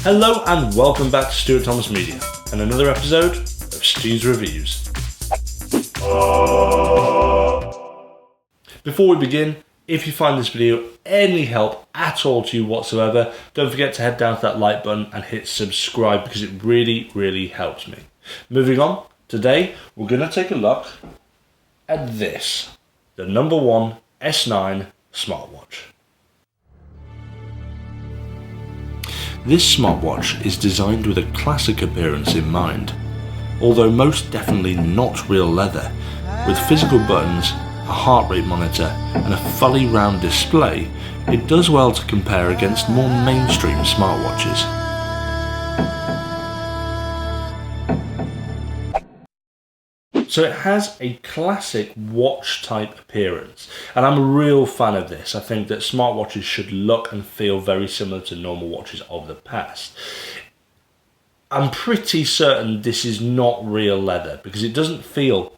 Hello and welcome back to Stuart Thomas Media and another episode of Stu's Reviews. Before we begin, if you find this video any help at all to you whatsoever, don't forget to head down to that like button and hit subscribe because it really helps me. Moving on, today we're going to take a look at this, the No.1 S9 Smartwatch. This smartwatch is designed with a classic appearance in mind, although most definitely not real leather, with physical buttons, a heart rate monitor and a fully round display. It does well to compare against more mainstream smartwatches. So it has a classic watch type appearance, and I'm a real fan of this. I think that smartwatches should look and feel very similar to normal watches of the past. I'm pretty certain this is not real leather because it doesn't feel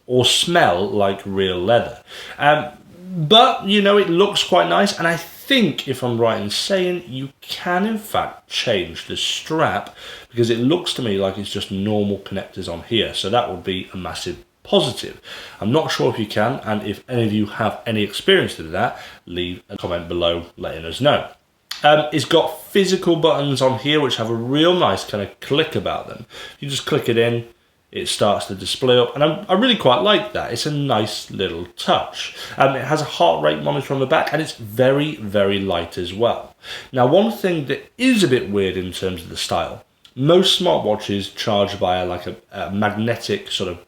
or smell like real leather. But, you know, it looks quite nice, and I think, if I'm right in saying, you can in fact change the strap because it looks to me like it's just normal connectors on here, so that would be a massive positive. I'm not sure if you can, and if any of you have any experience with that, leave a comment below letting us know. It's got physical buttons on here which have a real nice kind of click about them. You just click it in, it starts to display up, and I really quite like that. It's a nice little touch. It has a heart rate monitor on the back, and it's very light as well. Now, one thing that is a bit weird in terms of the style, most smartwatches charge via like a magnetic sort of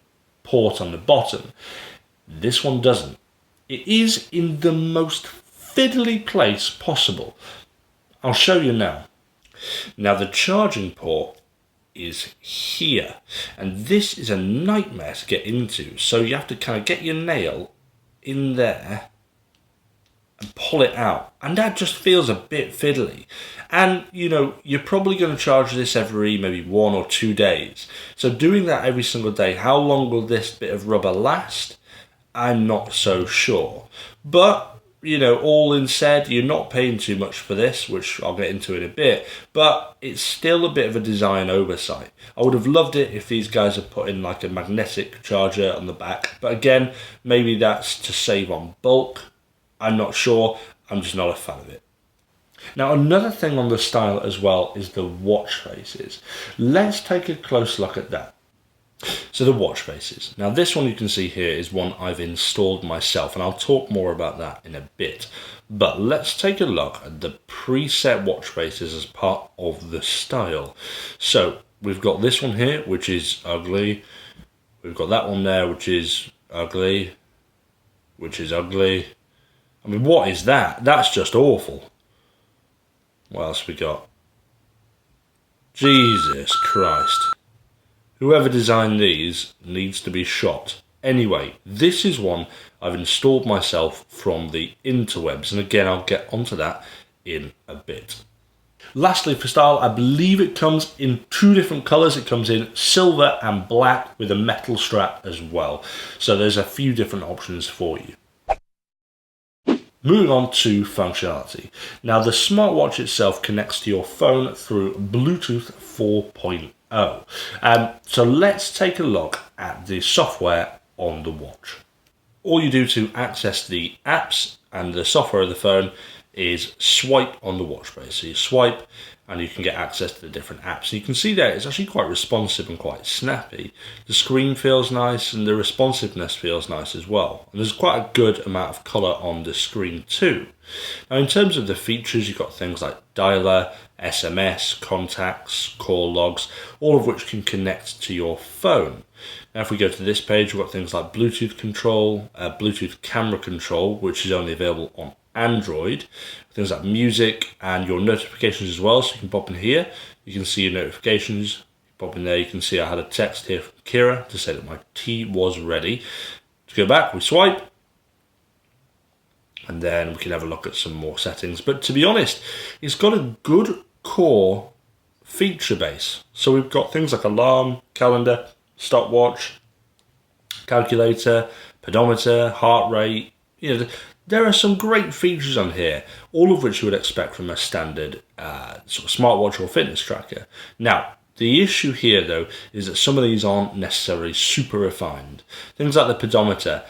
port on the bottom. This one doesn't. It is in the most fiddly place possible. I'll show you now. Now, the charging port is here, and this is a nightmare to get into, so you have to kind of get your nail in there and pull it out, and that just feels a bit fiddly. And you know, you're probably going to charge this every maybe 1 or 2 days, so doing that every single day, how long will this bit of rubber last? I'm not so sure, but you know, all in said, you're not paying too much for this, which I'll get into in a bit, but it's still a bit of a design oversight. I would have loved it if these guys had put in like a magnetic charger on the back, but again, maybe that's to save on bulk. I'm not sure. I'm just not a fan of it. Now, another thing on the style as well is the watch faces. Let's take a close look at that. So the watch faces. Now this one you can see here is one I've installed myself, and I'll talk more about that in a bit. But let's take a look at the preset watch faces as part of the style. So we've got this one here, which is ugly. We've got that one there, which is ugly. I mean, what is that? That's just awful. What else we got? Jesus Christ. Whoever designed these needs to be shot. Anyway, this is one I've installed myself from the interwebs, and again, I'll get onto that in a bit. Lastly, for style, I believe it comes in 2 different colours. It comes in silver and black with a metal strap as well. So there's a few different options for you. Moving on to functionality. Now, the smartwatch itself connects to your phone through Bluetooth 4.0. So let's take a look at the software on the watch. All you do to access the apps and the software of the phone is swipe on the watch face. So you swipe and you can get access to the different apps. And you can see there it's actually quite responsive and quite snappy. The screen feels nice and the responsiveness feels nice as well. And there's quite a good amount of colour on the screen too. Now, in terms of the features, you've got things like dialer, SMS, contacts, call logs, all of which can connect to your phone. Now, if we go to this page, we've got things like Bluetooth control, Bluetooth camera control, which is only available on Android, things like music and your notifications as well. So you can pop in here, you can see your notifications. You pop in there, you can see I had a text here from Kira to say that my tea was ready. To go back, we swipe, and then we can have a look at some more settings. But to be honest, it's got a good core feature base. So we've got things like alarm, calendar, stopwatch, calculator, pedometer, heart rate. You know, There are some great features on here, all of which you would expect from a standard sort of smartwatch or fitness tracker. Now, the issue here, though, is that some of these aren't necessarily super refined. Things like the pedometer.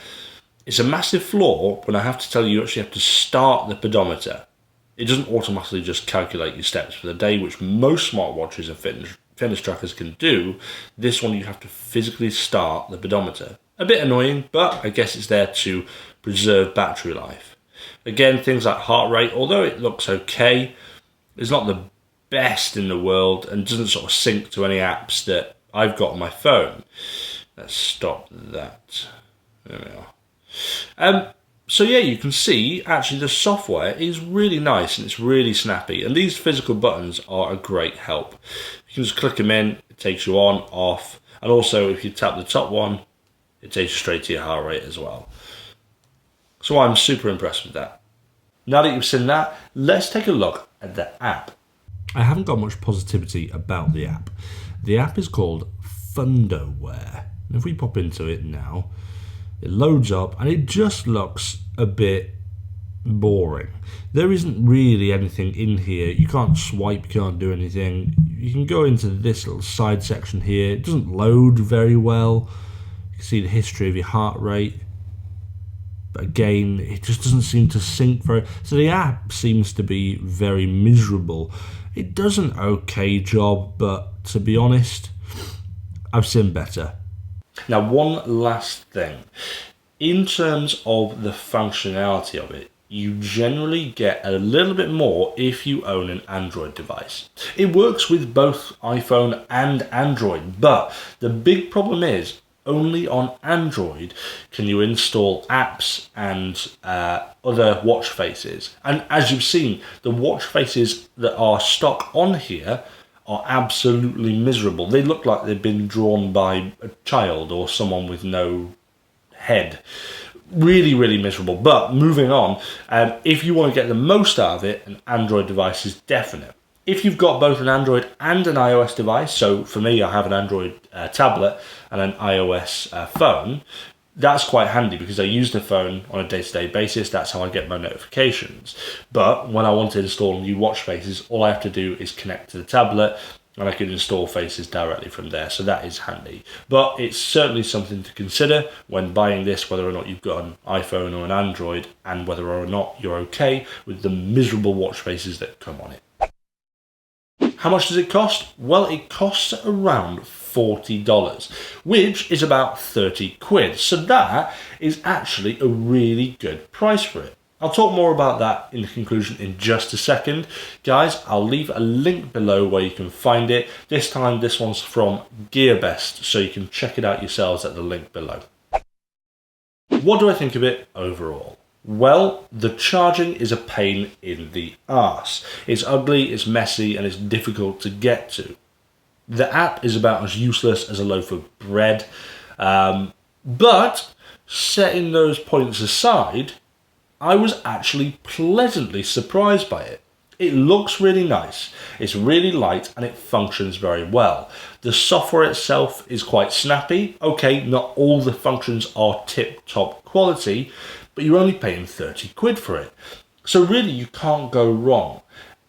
It's a massive flaw when I have to tell you actually have to start the pedometer. It doesn't automatically just calculate your steps for the day, which most smartwatches and fitness trackers can do. This one you have to physically start the pedometer. A bit annoying, but I guess it's there to preserve battery life. Again, things like heart rate, although it looks okay, it's not the best in the world and doesn't sort of sync to any apps that I've got on my phone. Let's stop that. There we are. So yeah, you can see actually the software is really nice and it's really snappy, and these physical buttons are a great help. You can just click them in, it takes you on, off, and also if you tap the top one, it takes you straight to your heart rate as well. So I'm super impressed with that. Now that you've seen that, let's take a look at the app. I haven't got much positivity about the app. The app is called Thunderwear. And if we pop into it now, it loads up and it just looks a bit boring. There isn't really anything in here. You can't swipe, you can't do anything. You can go into this little side section here. It doesn't load very well. You can see the history of your heart rate. But again, it just doesn't seem to sync very... So the app seems to be very miserable. It does an okay job, but to be honest, I've seen better. Now, one last thing. In terms of the functionality of it, you generally get a little bit more if you own an Android device. It works with both iPhone and Android, but the big problem is only on Android can you install apps and other watch faces. And as you've seen, the watch faces that are stock on here are absolutely miserable. They look like they've been drawn by a child or someone with no head. Really, really miserable. But moving on, if you want to get the most out of it, an Android device is definite. If you've got both an Android and an iOS device, so for me I have an Android tablet and an iOS phone, that's quite handy because I use the phone on a day-to-day basis. That's how I get my notifications. But when I want to install new watch faces, all I have to do is connect to the tablet and I can install faces directly from there. So that is handy. But it's certainly something to consider when buying this, whether or not you've got an iPhone or an Android, and whether or not you're okay with the miserable watch faces that come on it. How much does it cost? Well, it costs around $40, which is about 30 quid. So that is actually a really good price for it. I'll talk more about that in the conclusion in just a second. Guys, I'll leave a link below where you can find it. This time, this one's from GearBest, so you can check it out yourselves at the link below. What do I think of it overall? Well, the charging is a pain in the arse. It's ugly, it's messy, and it's difficult to get to. The app is about as useless as a loaf of bread. But setting those points aside, I was actually pleasantly surprised by it. It looks really nice, it's really light, and it functions very well. The software itself is quite snappy. Okay, not all the functions are tip-top quality, but you're only paying 30 quid for it. So really, you can't go wrong.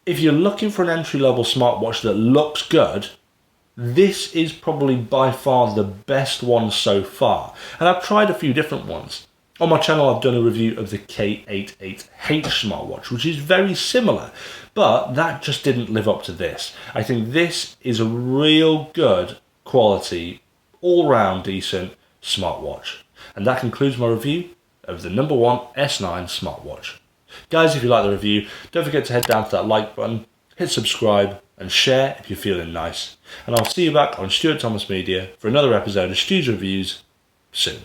If you're looking for an entry-level smartwatch that looks good, this is probably by far the best one so far. And I've tried a few different ones. On my channel, I've done a review of the K88H smartwatch, which is very similar, but that just didn't live up to this. I think this is a real good quality, all-round decent smartwatch. And that concludes my review of the No.1 S9 Smartwatch. Guys, if you like the review, don't forget to head down to that like button, hit subscribe, and share if you're feeling nice. And I'll see you back on Stuart Thomas Media for another episode of Stu's Reviews soon.